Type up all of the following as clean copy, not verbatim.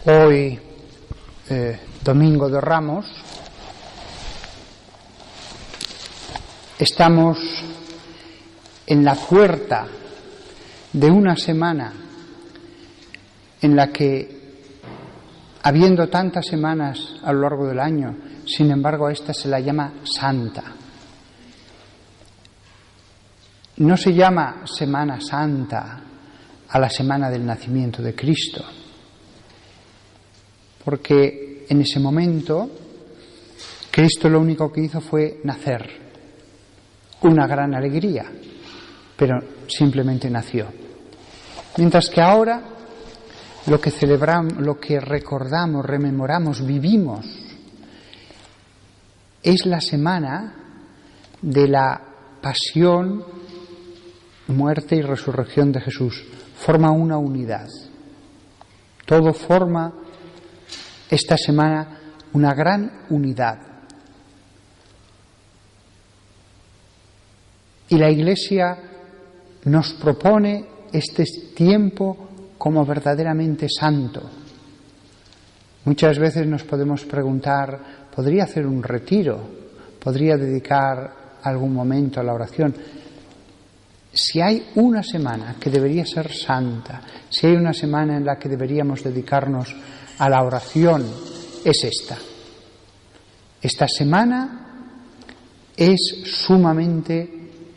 Hoy, Domingo de Ramos, estamos en la puerta de una semana en la que, habiendo tantas semanas a lo largo del año, sin embargo a esta se la llama Santa. No se llama Semana Santa a la semana del nacimiento de Cristo, porque en ese momento Cristo lo único que hizo fue nacer, una gran alegría, pero simplemente nació. Mientras que ahora lo que celebramos, lo que recordamos, rememoramos, vivimos, es la semana de la pasión, muerte y resurrección de Jesús. Forma una unidad. Todo forma esta semana una gran unidad. Y la Iglesia nos propone este tiempo como verdaderamente santo. Muchas veces nos podemos preguntar, ¿podría hacer un retiro? ¿Podría dedicar algún momento a la oración? Si hay una semana que debería ser santa, si hay una semana en la que deberíamos dedicarnos a la oración, es esta. Esta semana es sumamente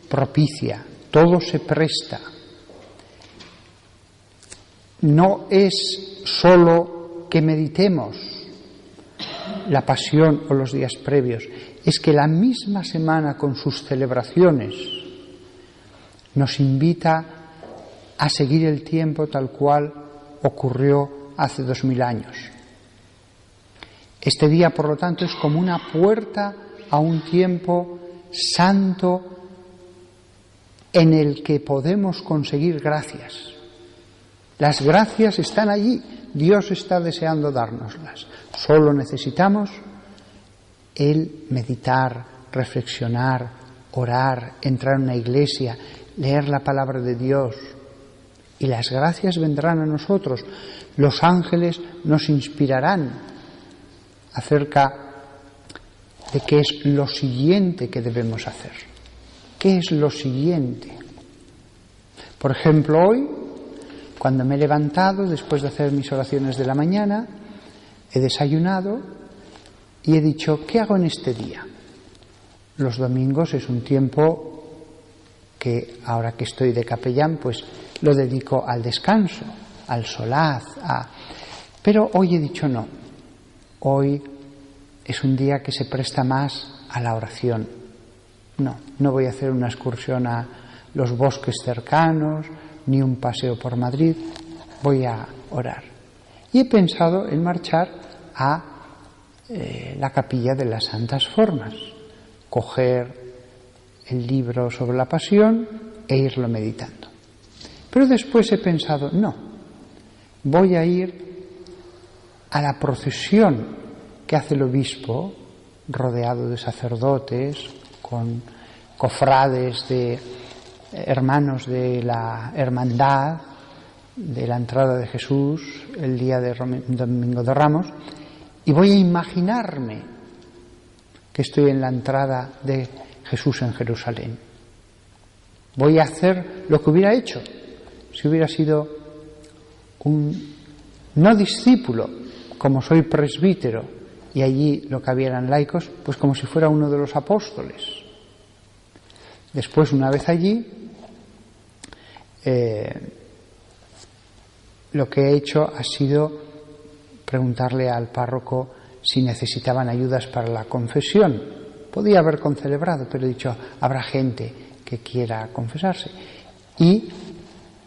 propicia, todo se presta. No es solo que meditemos la pasión o los días previos, es que la misma semana con sus celebraciones nos invita a seguir el tiempo tal cual ocurrió hace 2000 años. Este día, por lo tanto, es como una puerta a un tiempo santo en el que podemos conseguir gracias. Las gracias están allí, Dios está deseando dárnoslas. Solo necesitamos el meditar, reflexionar, orar, entrar en una iglesia, leer la palabra de Dios, y las gracias vendrán a nosotros. Los ángeles nos inspirarán acerca de qué es lo siguiente que debemos hacer. ¿Qué es lo siguiente? Por ejemplo, hoy, cuando me he levantado, después de hacer mis oraciones de la mañana, he desayunado y he dicho, ¿qué hago en este día? Los domingos es un tiempo que, ahora que estoy de capellán, pues lo dedico al descanso, al solaz, pero hoy he dicho no. Hoy es un día que se presta más a la oración. No voy a hacer una excursión a los bosques cercanos, ni un paseo por Madrid, voy a orar. Y he pensado en marchar a la capilla de las Santas Formas, coger el libro sobre la pasión e irlo meditando. Pero después he pensado, no, voy a ir a la procesión que hace el obispo, rodeado de sacerdotes, con cofrades de hermanos de la hermandad, de la entrada de Jesús, el día de Domingo de Ramos, y voy a imaginarme que estoy en la entrada de Jesús en Jerusalén. Voy a hacer lo que hubiera hecho si hubiera sido un no discípulo, como soy presbítero, y allí lo que había eran laicos, pues como si fuera uno de los apóstoles. Después, una vez allí, lo que he hecho ha sido preguntarle al párroco si necesitaban ayudas para la confesión. Podía haber concelebrado, pero he dicho, habrá gente que quiera confesarse. Y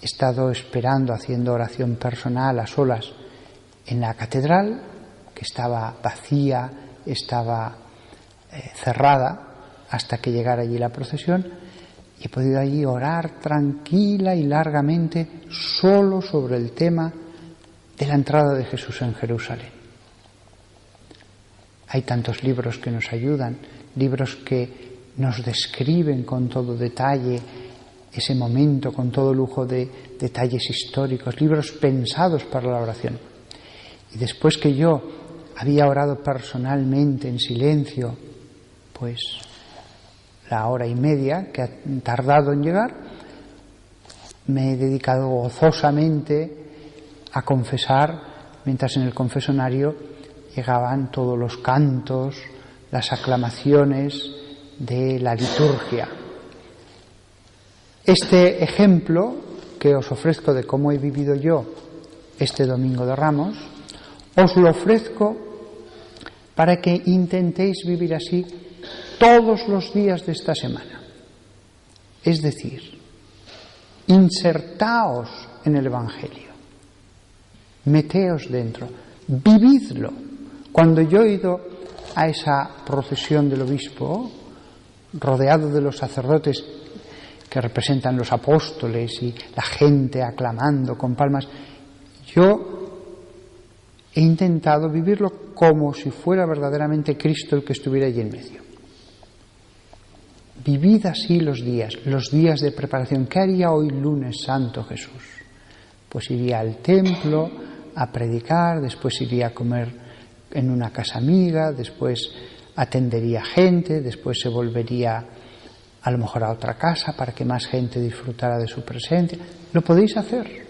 he estado esperando, haciendo oración personal a solas en la catedral, que estaba vacía, estaba cerrada, hasta que llegara allí la procesión, y he podido allí orar tranquila y largamente solo sobre el tema de la entrada de Jesús en Jerusalén. Hay tantos libros que nos ayudan, libros que nos describen con todo detalle ese momento, con todo lujo de detalles históricos, libros pensados para la oración. Y después que yo había orado personalmente en silencio, pues la hora y media que ha tardado en llegar, me he dedicado gozosamente a confesar, mientras en el confesonario llegaban todos los cantos, las aclamaciones de la liturgia. Este ejemplo que os ofrezco de cómo he vivido yo este Domingo de Ramos, os lo ofrezco para que intentéis vivir así todos los días de esta semana. Es decir, insertaos en el Evangelio, meteos dentro, vividlo. Cuando yo he ido a esa procesión del obispo, rodeado de los sacerdotes que representan los apóstoles y la gente aclamando con palmas, yo he intentado vivirlo como si fuera verdaderamente Cristo el que estuviera allí en medio. Vivid así los días de preparación. ¿Qué haría hoy lunes santo Jesús? Pues iría al templo a predicar, después iría a comer en una casa amiga, después atendería gente, después se volvería a lo mejor a otra casa para que más gente disfrutara de su presencia. Lo podéis hacer.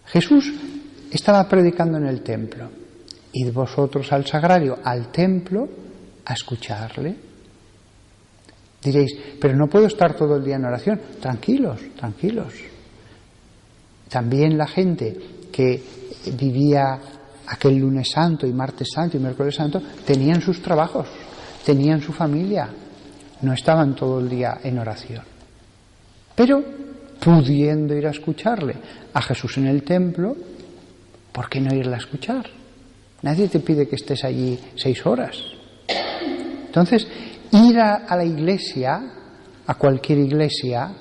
Jesús estaba predicando en el templo. Id vosotros al sagrario, al templo, a escucharle. Diréis, pero no puedo estar todo el día en oración. Tranquilos, tranquilos. También la gente que vivía aquel lunes santo y martes santo y miércoles santo tenían sus trabajos, tenían su familia, no estaban todo el día en oración. Pero pudiendo ir a escucharle a Jesús en el templo, ¿por qué no irle a escuchar? Nadie te pide que estés allí 6 horas. Entonces, ir a la iglesia, a cualquier iglesia,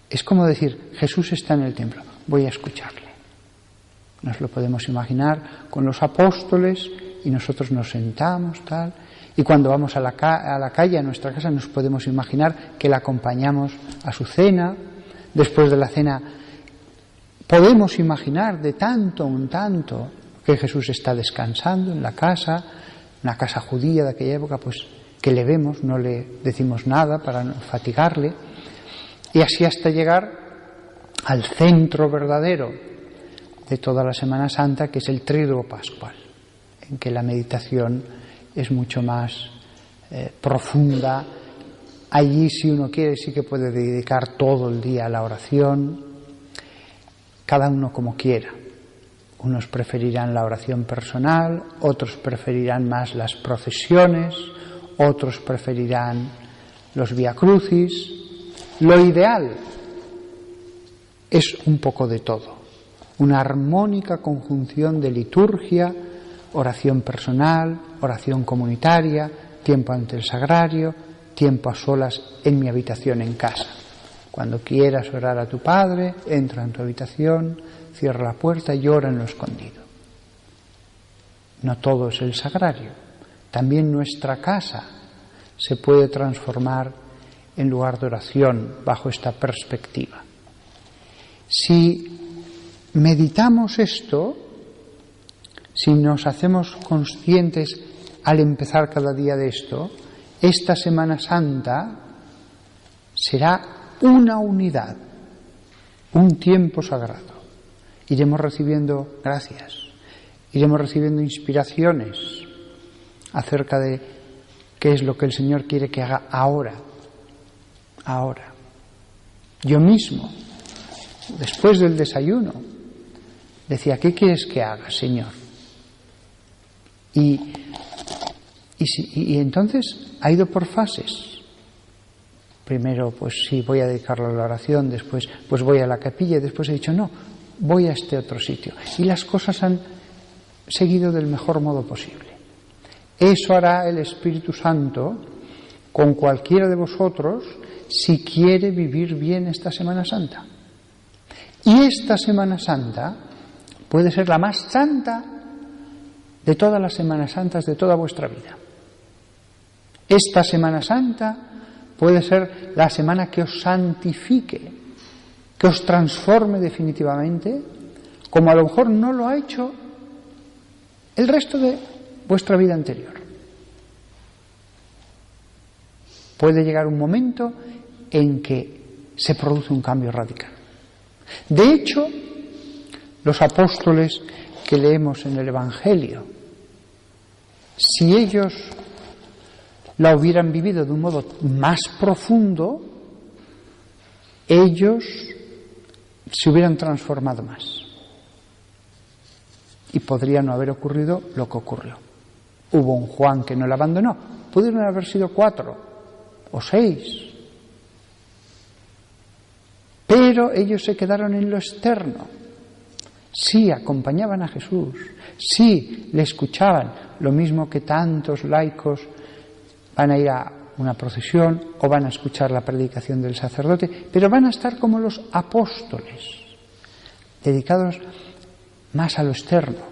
es como decir, Jesús está en el templo, voy a escucharle. Nos lo podemos imaginar con los apóstoles y nosotros nos sentamos, tal. Y cuando vamos a la calle, a nuestra casa, nos podemos imaginar que la acompañamos a su cena. Después de la cena, podemos imaginar de tanto en tanto que Jesús está descansando en la casa, una casa judía de aquella época, pues que le vemos, no le decimos nada para no fatigarle. Y así hasta llegar al centro verdadero de toda la Semana Santa, que es el Tríduo Pascual, en que la meditación es mucho más profunda. Allí, si uno quiere, sí que puede dedicar todo el día a la oración, cada uno como quiera. Unos preferirán la oración personal, otros preferirán más las procesiones, otros preferirán los Vía Crucis. Lo ideal es un poco de todo, una armónica conjunción de liturgia, oración personal, oración comunitaria, tiempo ante el sagrario, tiempo a solas en mi habitación en casa. Cuando quieras orar a tu Padre, entra en tu habitación, cierra la puerta y ora en lo escondido. No todo es el sagrario. También nuestra casa se puede transformar en lugar de oración bajo esta perspectiva. Si meditamos esto, si nos hacemos conscientes al empezar cada día de esto, esta Semana Santa será una unidad, un tiempo sagrado. Iremos recibiendo gracias, iremos recibiendo inspiraciones acerca de qué es lo que el Señor quiere que haga ahora. Yo mismo, después del desayuno, decía, ¿qué quieres que haga, Señor? Y entonces ha ido por fases. Primero, pues sí, voy a dedicarlo a la oración, después pues voy a la capilla, y después he dicho, no, voy a este otro sitio. Y las cosas han seguido del mejor modo posible. Eso hará el Espíritu Santo con cualquiera de vosotros si quiere vivir bien esta Semana Santa. Y esta Semana Santa puede ser la más santa de todas las Semanas Santas de toda vuestra vida. Esta Semana Santa puede ser la semana que os santifique, que os transforme definitivamente, como a lo mejor no lo ha hecho el resto de vuestra vida anterior. Puede llegar un momento en que se produce un cambio radical. De hecho, los apóstoles que leemos en el Evangelio, si ellos la hubieran vivido de un modo más profundo, ellos se hubieran transformado más. Y podría no haber ocurrido lo que ocurrió. Hubo un Juan que no la abandonó. Pudieron haber sido 4 o 6. Pero ellos se quedaron en lo externo. Sí acompañaban a Jesús, sí le escuchaban, lo mismo que tantos laicos van a ir a una procesión o van a escuchar la predicación del sacerdote, pero van a estar como los apóstoles, dedicados más a lo externo.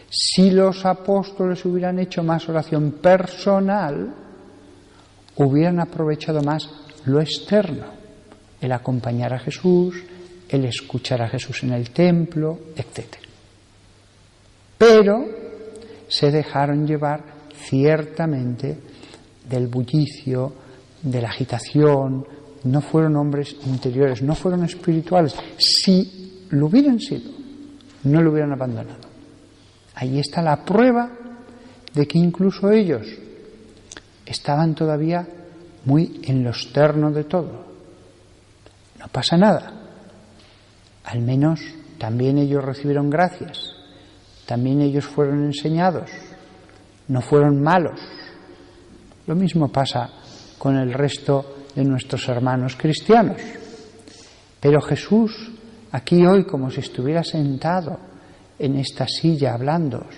Si los apóstoles hubieran hecho más oración personal, hubieran aprovechado más lo externo, el acompañar a Jesús, el escuchar a Jesús en el templo, etc. Pero se dejaron llevar ciertamente del bullicio, de la agitación, no fueron hombres interiores, no fueron espirituales. Si lo hubieran sido, no lo hubieran abandonado. Ahí está la prueba de que incluso ellos estaban todavía muy en lo externo de todo. No pasa nada. Al menos también ellos recibieron gracias, también ellos fueron enseñados, no fueron malos. Lo mismo pasa con el resto de nuestros hermanos cristianos. Pero Jesús, aquí hoy, como si estuviera sentado en esta silla hablándoos,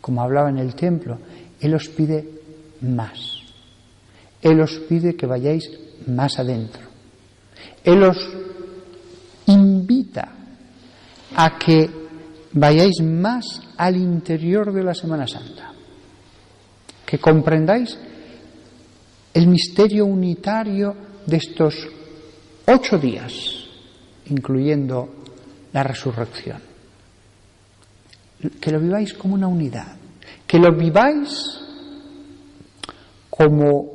como hablaba en el templo, Él os pide más. Él os pide que vayáis más adentro. Él os invita a que vayáis más al interior de la Semana Santa, que comprendáis el misterio unitario de estos 8 días, incluyendo la resurrección. Que lo viváis como una unidad, que lo viváis como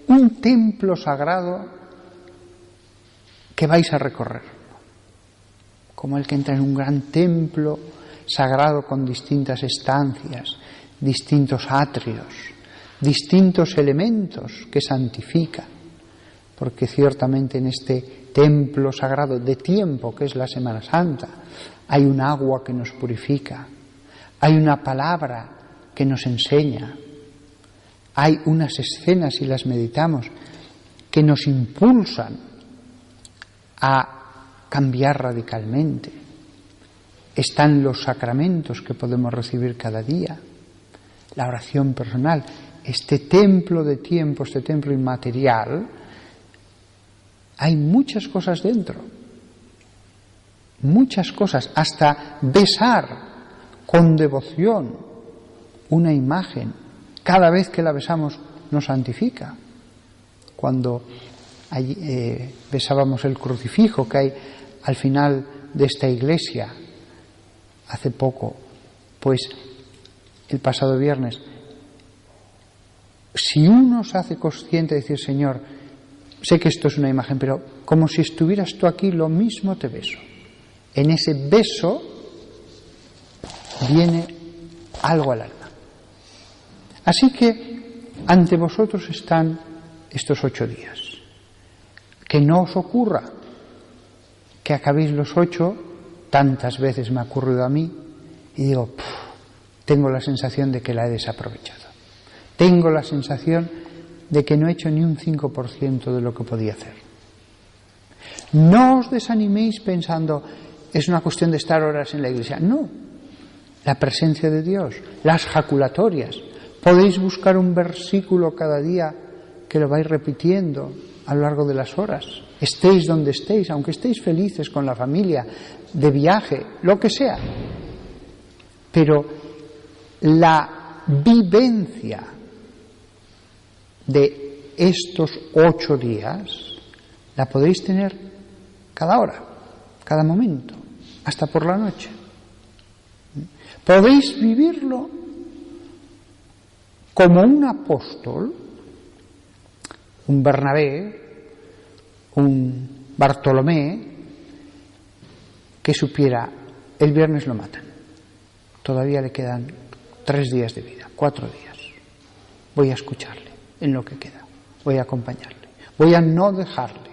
un templo sagrado que vais a recorrer, como el que entra en un gran templo sagrado con distintas estancias, distintos atrios, distintos elementos que santifican, porque ciertamente en este templo sagrado de tiempo que es la Semana Santa hay un agua que nos purifica, hay una palabra que nos enseña, hay unas escenas, si las meditamos, que nos impulsan a cambiar radicalmente. Están los sacramentos que podemos recibir cada día, la oración personal, este templo de tiempo, este templo inmaterial. Hay muchas cosas dentro, muchas cosas, hasta besar con devoción una imagen, cada vez que la besamos nos santifica. Cuando besábamos el crucifijo que hay al final de esta iglesia, hace poco, pues el pasado viernes, si uno se hace consciente de decir, Señor, sé que esto es una imagen, pero como si estuvieras tú aquí, lo mismo te beso. En ese beso viene algo al alma. Así que ante vosotros están estos 8 días. Que no os ocurra que acabéis los 8, tantas veces me ha ocurrido a mí, y digo, tengo la sensación de que la he desaprovechado. Tengo la sensación de que no he hecho ni un 5% de lo que podía hacer. No os desaniméis pensando, es una cuestión de estar horas en la iglesia. No, la presencia de Dios, las jaculatorias. Podéis buscar un versículo cada día que lo vais repitiendo a lo largo de las horas. Estéis donde estéis, aunque estéis felices con la familia, de viaje, lo que sea. Pero la vivencia de estos 8 días la podéis tener cada hora, cada momento, hasta por la noche. Podéis vivirlo como un apóstol, un Bernabé, un Bartolomé, que supiera, el viernes lo matan, todavía le quedan 3 días de vida, 4 días. Voy a escucharle en lo que queda, voy a acompañarle, voy a no dejarle.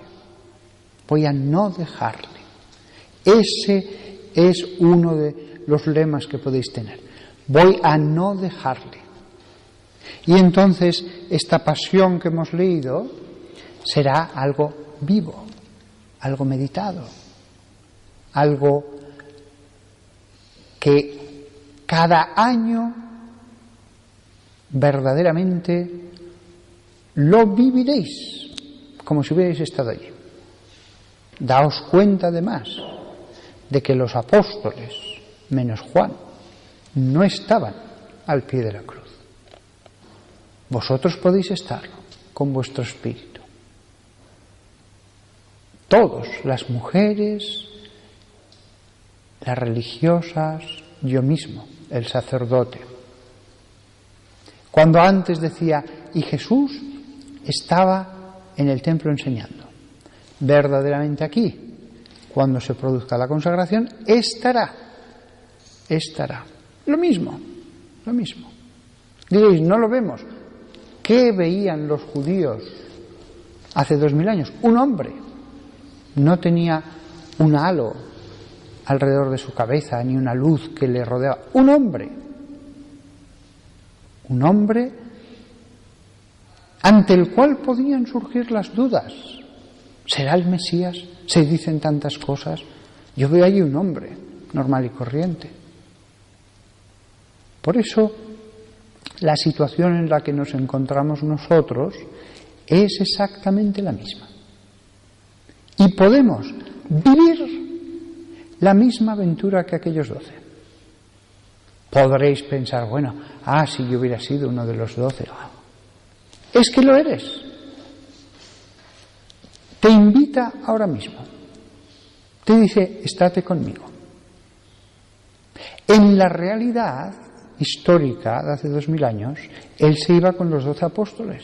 Ese es uno de los lemas que podéis tener. Voy a no dejarle. Y entonces esta pasión que hemos leído será algo vivo, algo meditado, algo que cada año verdaderamente lo viviréis como si hubierais estado allí. Daos cuenta además de que los apóstoles, menos Juan, no estaban al pie de la cruz. Vosotros podéis estarlo con vuestro espíritu. Todos, las mujeres, las religiosas, yo mismo, el sacerdote. Cuando antes decía, y Jesús estaba en el templo enseñando, verdaderamente aquí, cuando se produzca la consagración, estará. Lo mismo. Diréis, no lo vemos. ¿Qué veían los judíos hace 2000 años? Un hombre. No tenía un halo alrededor de su cabeza, ni una luz que le rodeaba. Un hombre ante el cual podían surgir las dudas. ¿Será el Mesías? Se dicen tantas cosas. Yo veo allí un hombre normal y corriente. Por eso, la situación en la que nos encontramos nosotros es exactamente la misma. Y podemos vivir la misma aventura que aquellos 12. Podréis pensar, bueno, si yo hubiera sido uno de los 12. Es que lo eres. Te invita ahora mismo. Te dice, estate conmigo. En la realidad histórica de hace 2000 años, él se iba con los 12 apóstoles.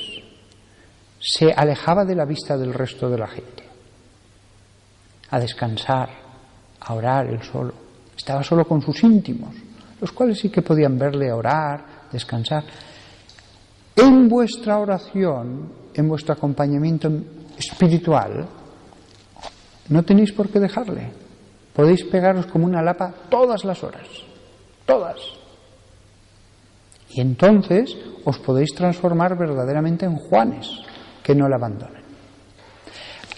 Se alejaba de la vista del resto de la gente. A descansar, a orar él solo. Estaba solo con sus íntimos, los cuales sí que podían verle orar, descansar. En vuestra oración, en vuestro acompañamiento espiritual, no tenéis por qué dejarle. Podéis pegaros como una lapa todas las horas, todas. Y entonces os podéis transformar verdaderamente en Juanes, que no le abandonen.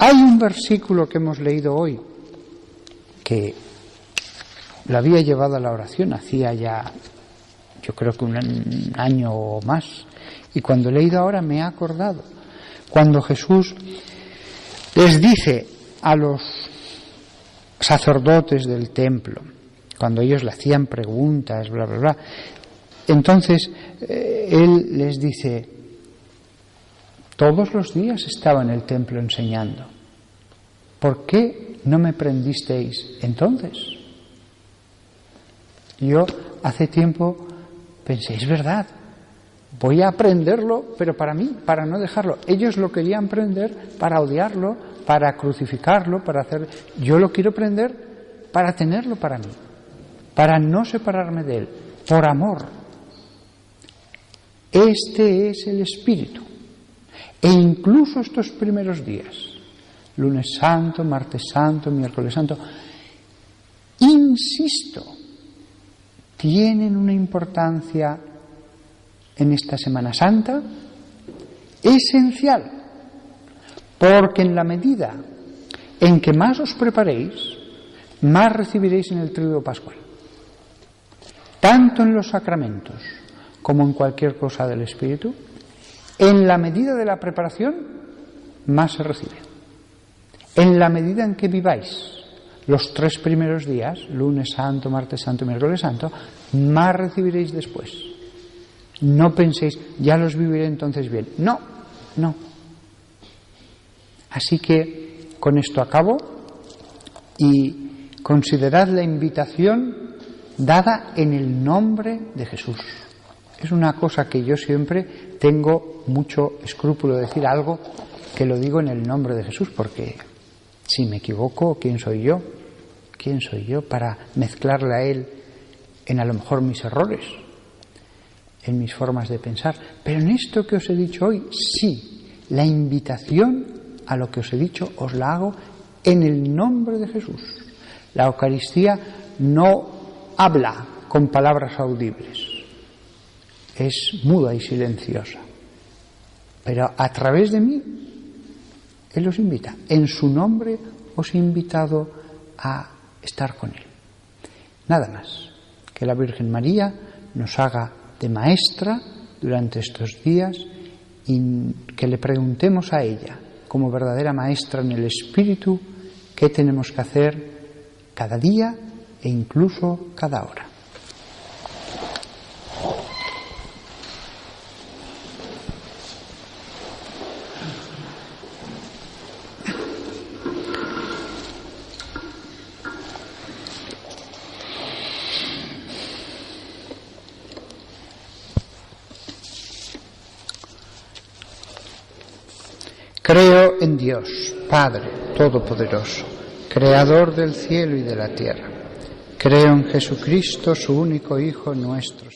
Hay un versículo que hemos leído hoy, que lo había llevado a la oración hacía ya, yo creo que un año o más, y cuando he leído ahora me he acordado, cuando Jesús les dice a los sacerdotes del templo, cuando ellos le hacían preguntas, bla, bla, bla, entonces él les dice, todos los días estaba en el templo enseñando, ¿por qué no me prendisteis entonces? Yo hace tiempo pensé, es verdad, voy a aprenderlo, pero para mí, para no dejarlo. Ellos lo querían prender para odiarlo, para crucificarlo, para hacer... Yo lo quiero prender para tenerlo para mí, para no separarme de él, por amor. Este es el espíritu. E incluso estos primeros días, lunes santo, martes santo, miércoles santo, insisto, tienen una importancia en esta Semana Santa esencial, porque en la medida en que más os preparéis, más recibiréis en el Tríodo Pascual, tanto en los sacramentos como en cualquier cosa del Espíritu. En la medida de la preparación, más se recibe. En la medida en que viváis los 3 primeros días, lunes santo, martes santo, miércoles santo, más recibiréis después. No penséis, ya los viviré entonces bien. No. Así que con esto acabo y considerad la invitación dada en el nombre de Jesús. Es una cosa que yo siempre tengo mucho escrúpulo de decir algo que lo digo en el nombre de Jesús, porque si me equivoco, ¿quién soy yo? ¿Quién soy yo para mezclarle a Él en a lo mejor mis errores, en mis formas de pensar? Pero en esto que os he dicho hoy, sí, la invitación a lo que os he dicho os la hago en el nombre de Jesús. La Eucaristía no habla con palabras audibles, es muda y silenciosa, pero a través de mí Él os invita. En su nombre os he invitado a estar con Él. Nada más. Que la Virgen María nos haga de maestra durante estos días y que le preguntemos a ella, como verdadera maestra en el Espíritu, qué tenemos que hacer cada día e incluso cada hora. Creo en Dios, Padre Todopoderoso, Creador del cielo y de la tierra. Creo en Jesucristo, su único Hijo nuestro.